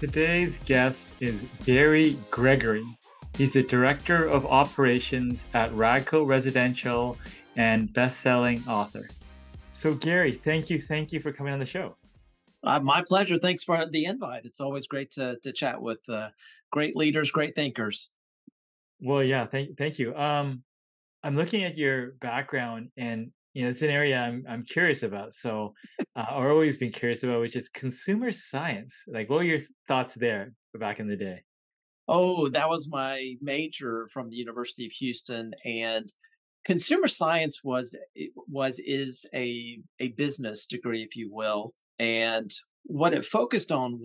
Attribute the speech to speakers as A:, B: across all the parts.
A: Today's guest is Gary Gregory. He's the Director of Operations at RADCO Residential and best-selling author. So Gary, thank you for coming on the show.
B: My pleasure. Thanks for the invite. It's always great to chat with great leaders, great thinkers.
A: Well, yeah, thank you. I'm looking at your background, and it's an area I'm curious about. So, or always been curious about, which is consumer science. Like, what were your thoughts there back in the day?
B: Oh, that was my major from the University of Houston, and consumer science was is a business degree, if you will. And what it focused on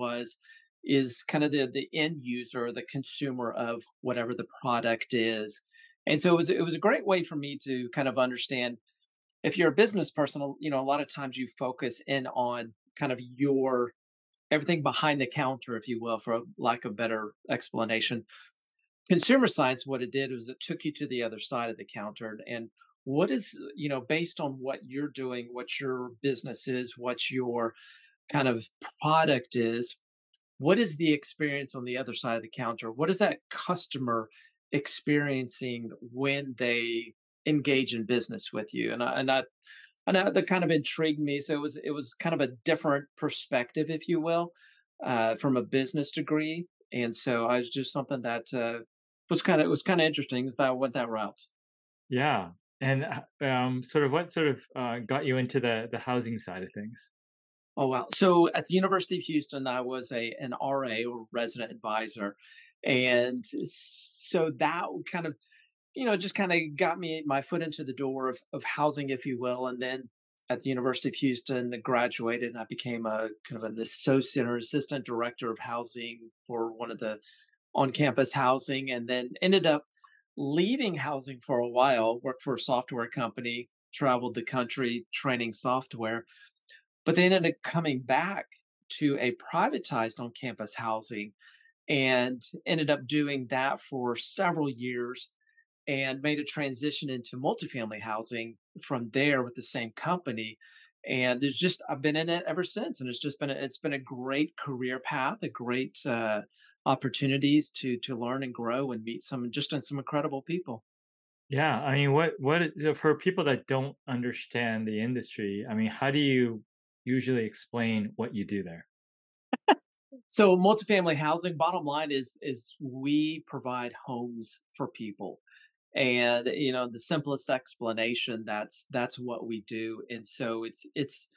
B: is kind of the end user, the consumer of whatever the product is. And so it was a great way for me to kind of understand if you're a business person, a lot of times you focus in on kind of your everything behind the counter, if you will, for lack of better explanation. Consumer science, what it did was it took you to the other side of the counter and what is, based on what you're doing, what your business is, what your kind of product is, what is the experience on the other side of the counter? What is that customer experiencing when they engage in business with you? And that kind of intrigued me. So it was kind of a different perspective, if you will, from a business degree. And so I was just something that was kind of interesting is that I went that route.
A: Yeah, and sort of what sort of got you into the housing side of things?
B: Oh wow! So at the University of Houston, I was an RA or resident advisor, and so that kind of just kind of got me my foot into the door of housing, if you will. And then at the University of Houston, I graduated and I became a kind of an associate or assistant director of housing for one of the on campus housing, and then ended up leaving housing for a while, worked for a software company, traveled the country training software, but they ended up coming back to a privatized on campus housing and ended up doing that for several years and made a transition into multifamily housing from there with the same company. And it's just I've been in it ever since, and it's been a great career path, a great opportunities to learn and grow and meet some incredible people.
A: Yeah, I mean, for people that don't understand the industry, I mean, how do you usually explain what you do there?
B: So multifamily housing, bottom line is we provide homes for people. And the simplest explanation, that's what we do. And so it's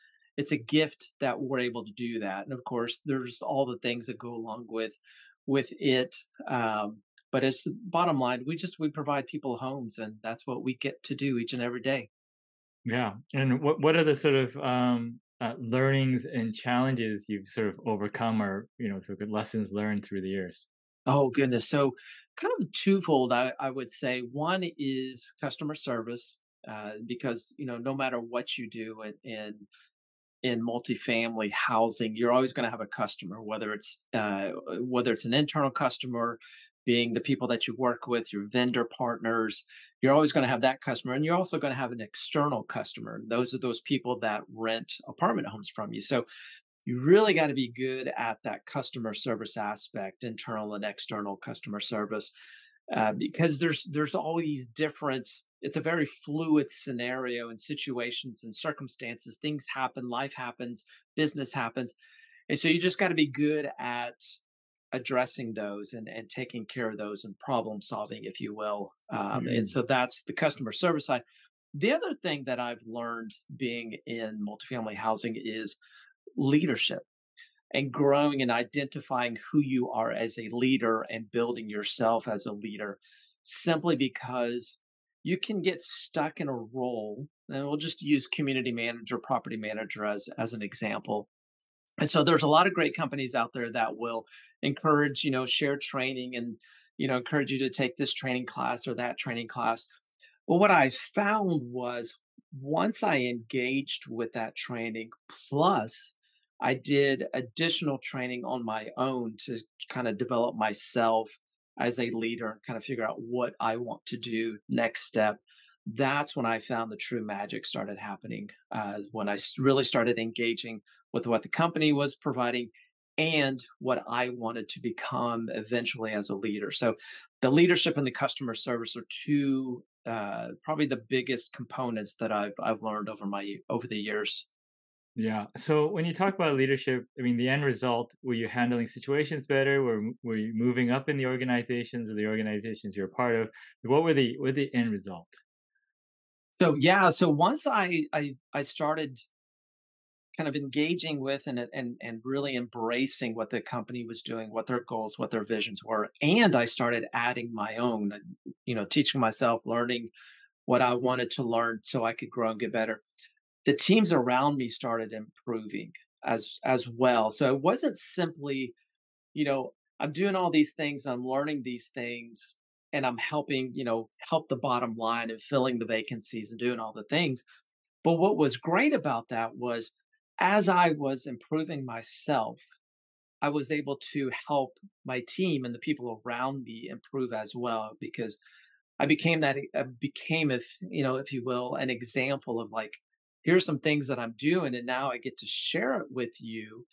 B: a gift that we're able to do that. And of course, there's all the things that go along with it. But it's bottom line, we provide people homes, and that's what we get to do each and every day.
A: Yeah, and what are the sort of learnings and challenges you've sort of overcome, or sort of lessons learned through the years?
B: Oh goodness. So kind of twofold, I would say. One is customer service, because no matter what you do in multifamily housing, you're always going to have a customer, whether it's an internal customer, being the people that you work with, your vendor partners. You're always going to have that customer, and you're also going to have an external customer. And those are those people that rent apartment homes from you. So you really got to be good at that customer service aspect, internal and external customer service, because there's all these different. It's a very fluid scenario and situations and circumstances. Things happen, life happens, business happens, and so you just got to be good at addressing those and taking care of those and problem solving, if you will. And
A: Mm.
B: so that's the customer service side. The other thing that I've learned being in multifamily housing is leadership and growing and identifying who you are as a leader and building yourself as a leader simply because you can get stuck in a role. And we'll just use community manager, property manager as an example. And so there's a lot of great companies out there that will encourage, shared training and, encourage you to take this training class or that training class. Well, what I found was once I engaged with that training, plus I did additional training on my own to kind of develop myself as a leader and kind of figure out what I want to do next step. That's when I found the true magic started happening. When I really started engaging with what the company was providing and what I wanted to become eventually as a leader. So the leadership and the customer service are two probably the biggest components that I've learned over the years.
A: Yeah. So when you talk about leadership, I mean, the end result, were you handling situations better? Were you moving up in the organizations or the organizations you're a part of? What were the end result?
B: So yeah, so once I started kind of engaging with and really embracing what the company was doing, what their goals, what their visions were, and I started adding my own, teaching myself, learning what I wanted to learn so I could grow and get better. The teams around me started improving as well. So it wasn't simply, I'm doing all these things, I'm learning these things, and I'm helping, help the bottom line and filling the vacancies and doing all the things. But what was great about that was as I was improving myself, I was able to help my team and the people around me improve as well because I became, if you will, an example of like, here's some things that I'm doing, and now I get to share it with you,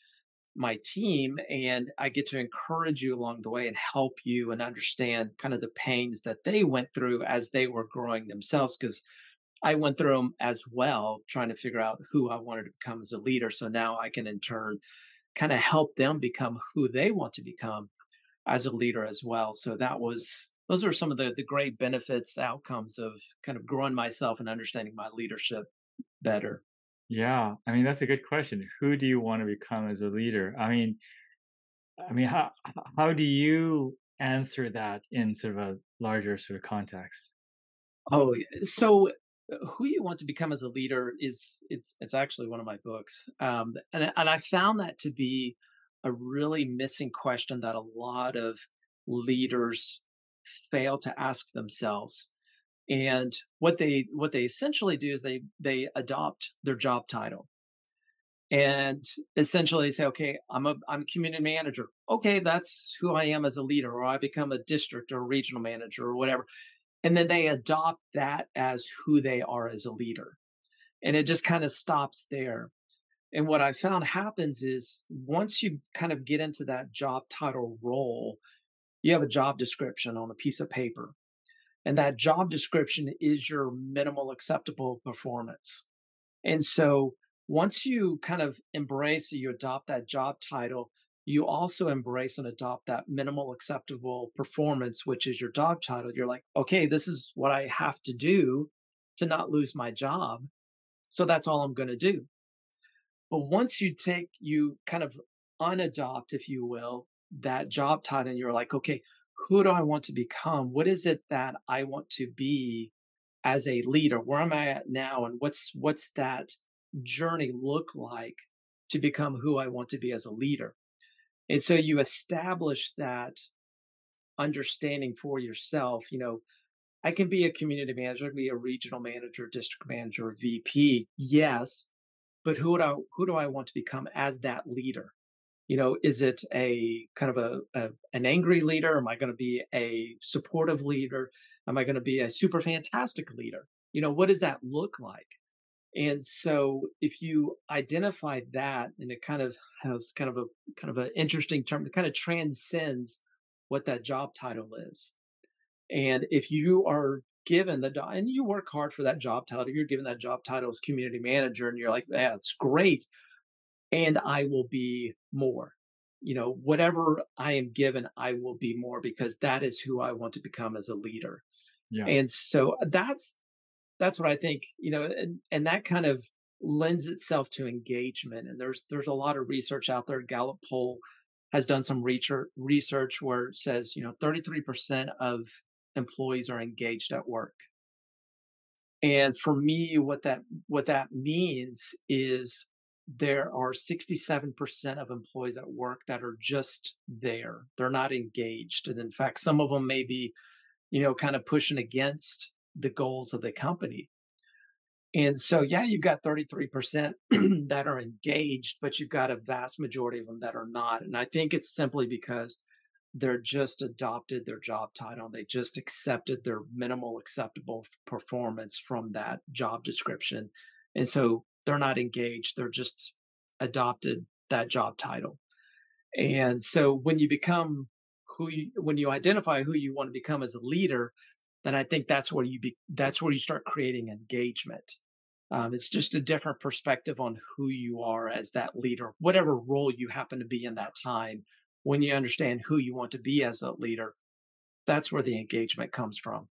B: my team, and I get to encourage you along the way and help you and understand kind of the pains that they went through as they were growing themselves. Because I went through them as well, trying to figure out who I wanted to become as a leader. So now I can in turn kind of help them become who they want to become as a leader as well. So those are some of the great benefits, outcomes of kind of growing myself and understanding my leadership better.
A: Yeah. I mean, that's a good question. Who do you want to become as a leader? I mean, how do you answer that in sort of a larger sort of context?
B: Oh, so who you want to become as a leader is it's actually one of my books, and I found that to be a really missing question that a lot of leaders fail to ask themselves. And what they essentially do is they adopt their job title and essentially say, okay, I'm a community manager. Okay, that's who I am as a leader, or I become a district or regional manager or whatever. And then they adopt that as who they are as a leader. And it just kind of stops there. And what I found happens is once you kind of get into that job title role, you have a job description on a piece of paper. And that job description is your minimal acceptable performance. And so once you kind of embrace, you adopt that job title, you also embrace and adopt that minimal acceptable performance, which is your job title. You're like, okay, this is what I have to do to not lose my job. So that's all I'm going to do. But once you kind of unadopt, if you will, that job title, and you're like, okay, who do I want to become? What is it that I want to be as a leader? Where am I at now? And what's that journey look like to become who I want to be as a leader? And so you establish that understanding for yourself. I can be a community manager, I can be a regional manager, district manager, VP. Yes, but who do I want to become as that leader? Is it a kind of an angry leader? Am I going to be a supportive leader? Am I going to be a super fantastic leader? What does that look like? And so if you identify that, and it kind of has kind of an interesting term, it kind of transcends what that job title is. And if you are given and you work hard for that job title, you're given that job title as community manager, and you're like, yeah, it's great. And I will be more. Whatever I am given, I will be more because that is who I want to become as a leader.
A: Yeah.
B: And so that's what I think, and that kind of lends itself to engagement. And there's a lot of research out there. Gallup poll has done some research where it says, 33% of employees are engaged at work. And for me, what that means is there are 67% of employees at work that are just there. They're not engaged. And in fact, some of them may be, kind of pushing against the goals of the company. And so, yeah, you've got 33% that are engaged, but you've got a vast majority of them that are not. And I think it's simply because they're just adopted their job title. They just accepted their minimal acceptable performance from that job description. And so they're not engaged. They're just adopted that job title. And so when you become when you identify who you want to become as a leader, then I think that's where you start creating engagement. It's just a different perspective on who you are as that leader, whatever role you happen to be in that time. When you understand who you want to be as a leader, that's where the engagement comes from.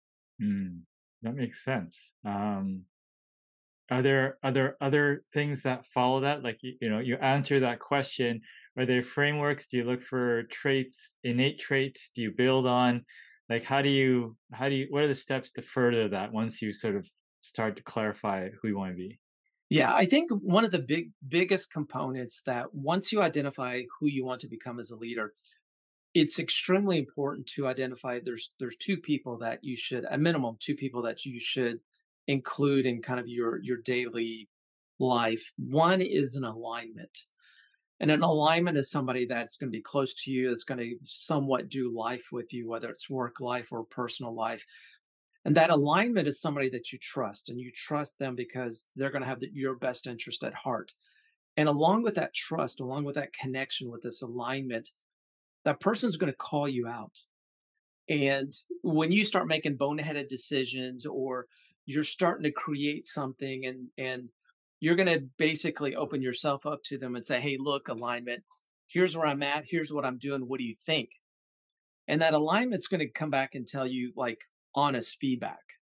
A: Mm, that makes sense. Are there other things that follow that? Like, you answer that question. Are there frameworks? Do you look for traits, innate traits? Do you build on? Like, what are the steps to further that once you sort of start to clarify who you want to be?
B: Yeah, I think one of the biggest components that once you identify who you want to become as a leader, it's extremely important to identify there's two people that you should, a minimum two people that you should include in kind of your daily life. One is an alignment. And an alignment is somebody that's going to be close to you, that's going to somewhat do life with you, whether it's work life or personal life. And that alignment is somebody that you trust, and you trust them because they're going to have your best interest at heart. And along with that trust, along with that connection with this alignment, that person's going to call you out. And when you start making boneheaded decisions, or you're starting to create something, and you're going to basically open yourself up to them and say, "Hey, look, alignment, here's where I'm at, here's what I'm doing, what do you think?" And that alignment's going to come back and tell you like honest feedback.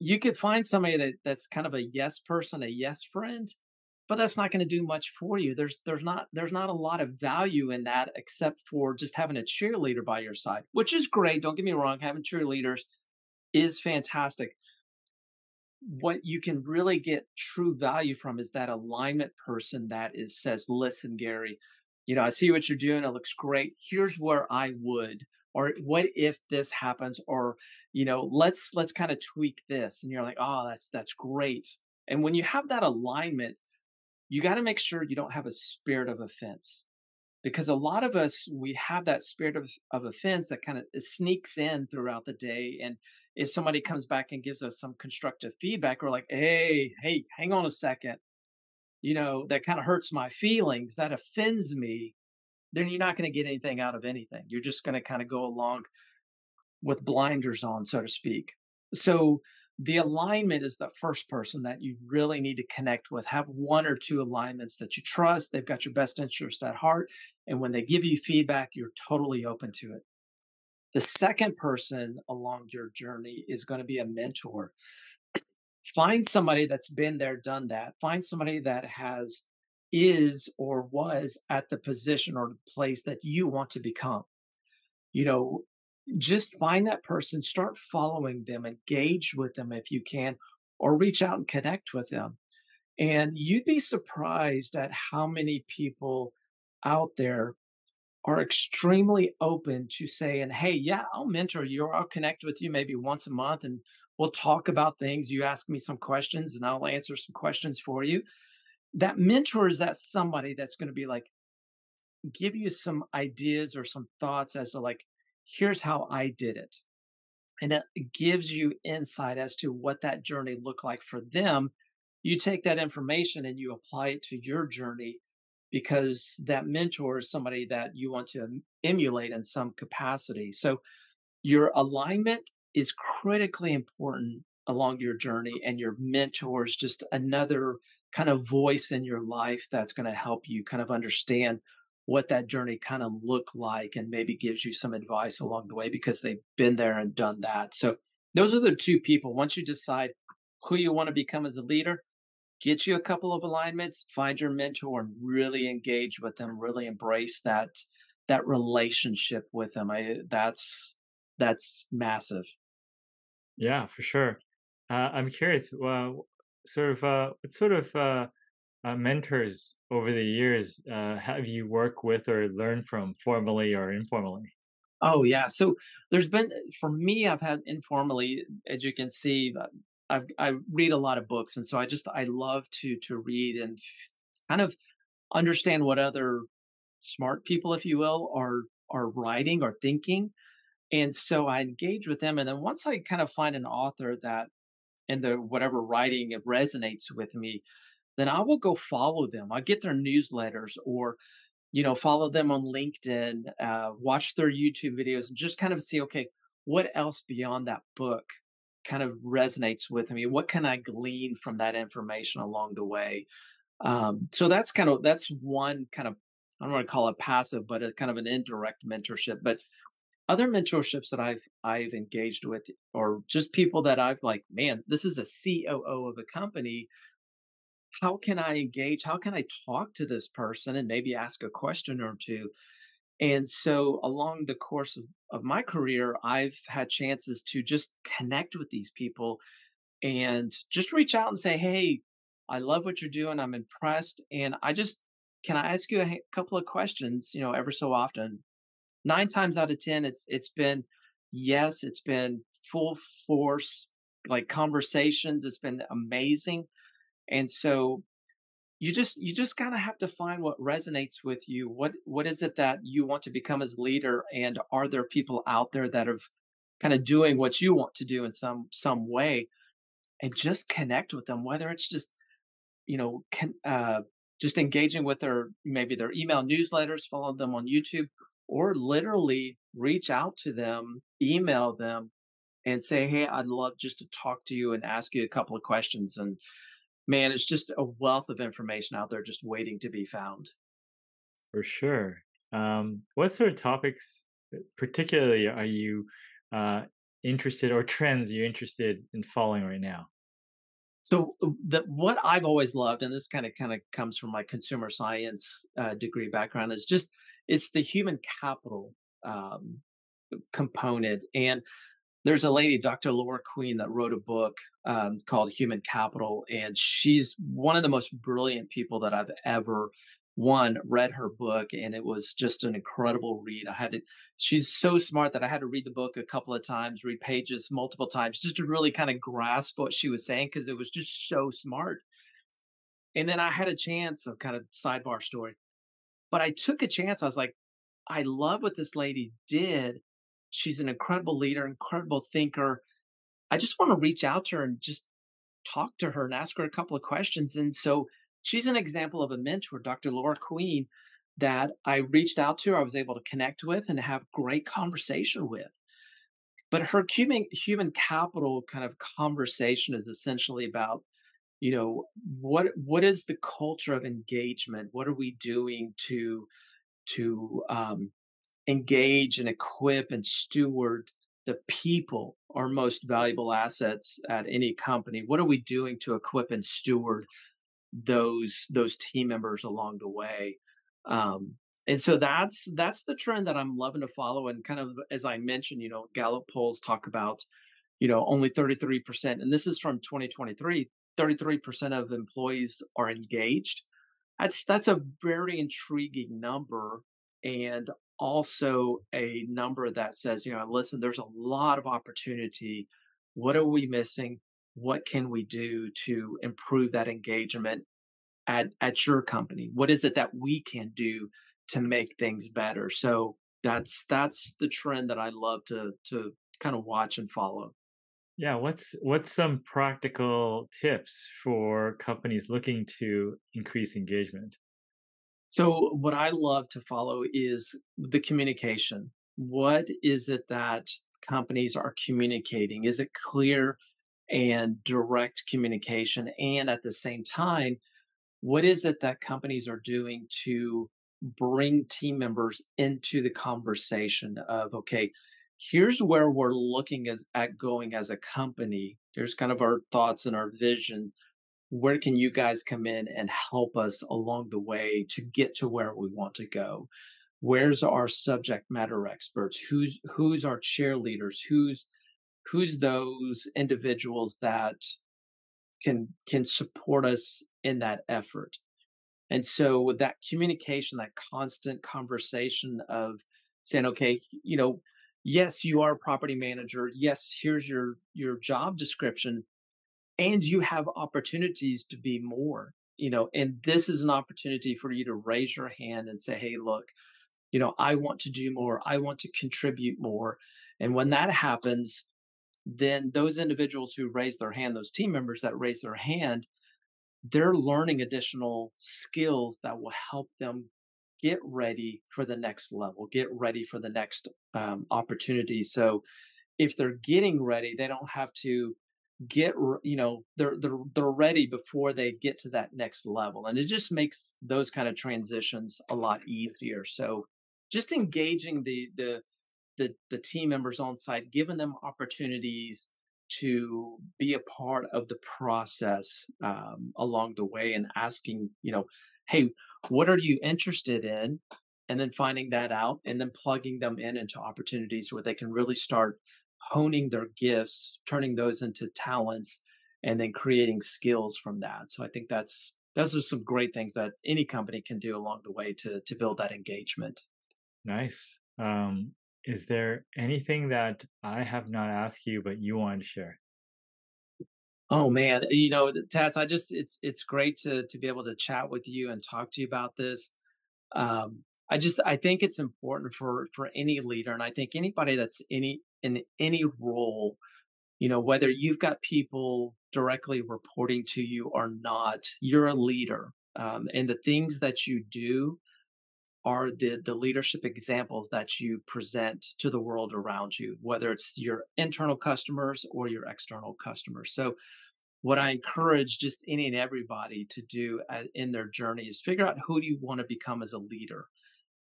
B: You could find somebody that's kind of a yes person, a yes friend, but that's not gonna do much for you. There's not a lot of value in that except for just having a cheerleader by your side, which is great, don't get me wrong, having cheerleaders is fantastic. What you can really get true value from is that alignment person that is says, "Listen, Gary, I see what you're doing, it looks great. Here's where I would, or what if this happens, or, let's kind of tweak this." And you're like, "Oh, that's great." And when you have that alignment, you got to make sure you don't have a spirit of offense, because a lot of us, we have that spirit of offense that kind of sneaks in throughout the day. And if somebody comes back and gives us some constructive feedback, we're like, hey, hang on a second, that kind of hurts my feelings, that offends me. Then you're not going to get anything out of anything. You're just going to kind of go along with blinders on, so to speak. So the alignment is the first person that you really need to connect with. Have one or two alignments that you trust. They've got your best interest at heart. And when they give you feedback, you're totally open to it. The second person along your journey is going to be a mentor. Find somebody that's been there, done that. Find somebody that is or was at the position or the place that you want to become. You know, just find that person, start following them, engage with them if you can, or reach out and connect with them. And you'd be surprised at how many people out there are extremely open to saying, "Hey, yeah, I'll mentor you, or I'll connect with you maybe once a month, and we'll talk about things. You ask me some questions and I'll answer some questions for you." That mentor is that somebody that's going to be like, give you some ideas or some thoughts as to like, here's how I did it. And it gives you insight as to what that journey looked like for them. You take that information and you apply it to your journey, because that mentor is somebody that you want to emulate in some capacity. So your alignment is critically important along your journey, and your mentor is just another kind of voice in your life that's going to help you kind of understand what that journey kind of look like, and maybe gives you some advice along the way because they've been there and done that. So those are the two people. Once you decide who you want to become as a leader, get you a couple of alignments, find your mentor, and really engage with them, really embrace that relationship with them. That's massive.
A: Yeah, for sure. I'm curious. What sort of mentors over the years have you worked with or learned from, formally or informally?
B: Oh yeah. So there's been, for me, I've had informally, as you can see, I read a lot of books, and so I love to read and kind of understand what other smart people, if you will, are writing or thinking. And so I engage with them, and then once I kind of find an author that and the whatever writing it resonates with me, then I will go follow them. I get their newsletters, or follow them on LinkedIn, watch their YouTube videos, and just kind of see, okay, what else beyond that book kind of resonates with me? What can I glean from that information along the way? So that's one kind of, I don't want to call it passive, but a kind of an indirect mentorship. But other mentorships that I've engaged with, or just people that I've like, man, this is a COO of a company. How can I engage? How can I talk to this person and maybe ask a question or two? And so along the course of my career, I've had chances to just connect with these people and just reach out and say, hey, I love what you're doing. I'm impressed. And can I ask you a couple of questions, ever so often? 9 times out of 10, it's been yes, it's been full force, like conversations. It's been amazing. And so you just kind of have to find what resonates with you. What is it that you want to become as leader? And are there people out there that are kind of doing what you want to do in some way? And just connect with them, whether it's just just engaging with their maybe their email newsletters, follow them on YouTube, or literally reach out to them, email them, and say, hey, I'd love just to talk to you and ask you a couple of questions. And man, it's just a wealth of information out there just waiting to be found.
A: For sure. What sort of topics, particularly, are you uh, interested, or trends you're interested in following right now?
B: So what I've always loved, and this kind of comes from my consumer science degree background, is just it's the human capital um, component. And there's a lady, Dr. Laura Queen, that wrote a book called Human Capital, and she's one of the most brilliant people that I've ever read her book, and it was just an incredible read. She's so smart that I had to read the book a couple of times, read pages multiple times, just to really kind of grasp what she was saying because it was just so smart. And then I had a chance of kind of sidebar story, but I took a chance. I was like, I love what this lady did. She's an incredible leader, incredible thinker. I just want to reach out to her and just talk to her and ask her a couple of questions. And so she's an example of a mentor, Dr. Laura Queen, that I reached out to, I was able to connect with and have great conversation with. But her human capital kind of conversation is essentially about, what is the culture of engagement? What are we doing to engage and equip and steward the people, our most valuable assets at any company? What are we doing to equip and steward those team members along the way? And so that's the trend that I'm loving to follow. And kind of as I mentioned, Gallup polls talk about only 33%, and this is from 2023. 33% of employees are engaged. That's a very intriguing number, and also a number that says, listen, there's a lot of opportunity. What are we missing? What can we do to improve that engagement at your company? What is it that we can do to make things better? So that's the trend that I love to kind of watch and follow.
A: Yeah, what's some practical tips for companies looking to increase engagement?
B: So what I love to follow is the communication. What is it that companies are communicating? Is it clear and direct communication? And at the same time, what is it that companies are doing to bring team members into the conversation of, okay, here's where we're looking at going as a company. Here's kind of our thoughts and our vision. Where can you guys come in and help us along the way to get to where we want to go? Where's our subject matter experts? Who's our cheerleaders? Who's those individuals that can support us in that effort? And so with that communication, that constant conversation of saying, okay, yes, you are a property manager. Yes, here's your job description, and you have opportunities to be more. And this is an opportunity for you to raise your hand and say, hey, look, I want to do more. I want to contribute more. And when that happens, then those individuals who raise their hand, those team members that raise their hand, they're learning additional skills that will help them get ready for the next level, get ready for the next opportunity. So if they're getting ready, they don't have to they're ready before they get to that next level, and it just makes those kind of transitions a lot easier. So just engaging the team members on site, giving them opportunities to be a part of the process along the way, and asking, hey, what are you interested in? And then finding that out, and then plugging them into opportunities where they can really start honing their gifts, turning those into talents, and then creating skills from that. So I think those are some great things that any company can do along the way to build that engagement.
A: Nice. Is there anything that I have not asked you but you wanted to share?
B: Oh man, Tats, it's great to be able to chat with you and talk to you about this. I think it's important for any leader, and I think anybody that's in any role, whether you've got people directly reporting to you or not, you're a leader, and the things that you do are the leadership examples that you present to the world around you, whether it's your internal customers or your external customers. So what I encourage just any and everybody to do in their journey is figure out who do you want to become as a leader,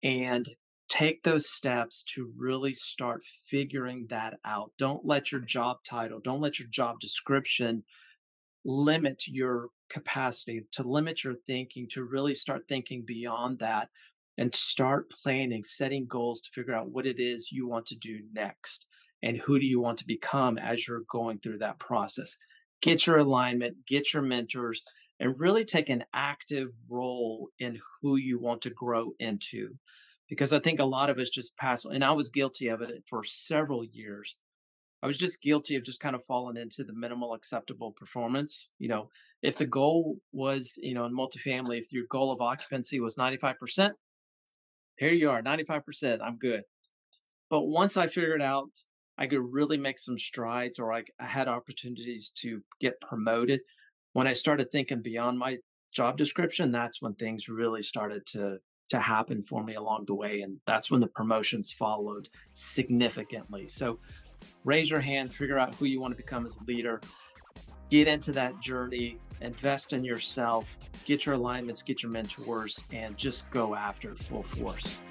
B: and take those steps to really start figuring that out. Don't let your job title, don't let your job description limit your capacity, to limit your thinking, to really start thinking beyond that, and start planning, setting goals to figure out what it is you want to do next, and who do you want to become as you're going through that process. Get your alignment, get your mentors, and really take an active role in who you want to grow into. Because I think a lot of us just pass, and I was guilty of it for several years. I was just guilty of just kind of falling into the minimal acceptable performance. If the goal was, in multifamily, if your goal of occupancy was 95%, here you are, 95%, I'm good. But once I figured out I could really make some strides, or I had opportunities to get promoted, when I started thinking beyond my job description, that's when things really started to happen for me along the way. And that's when the promotions followed significantly. So raise your hand, figure out who you want to become as a leader, get into that journey, invest in yourself, get your alignments, get your mentors, and just go after it full force.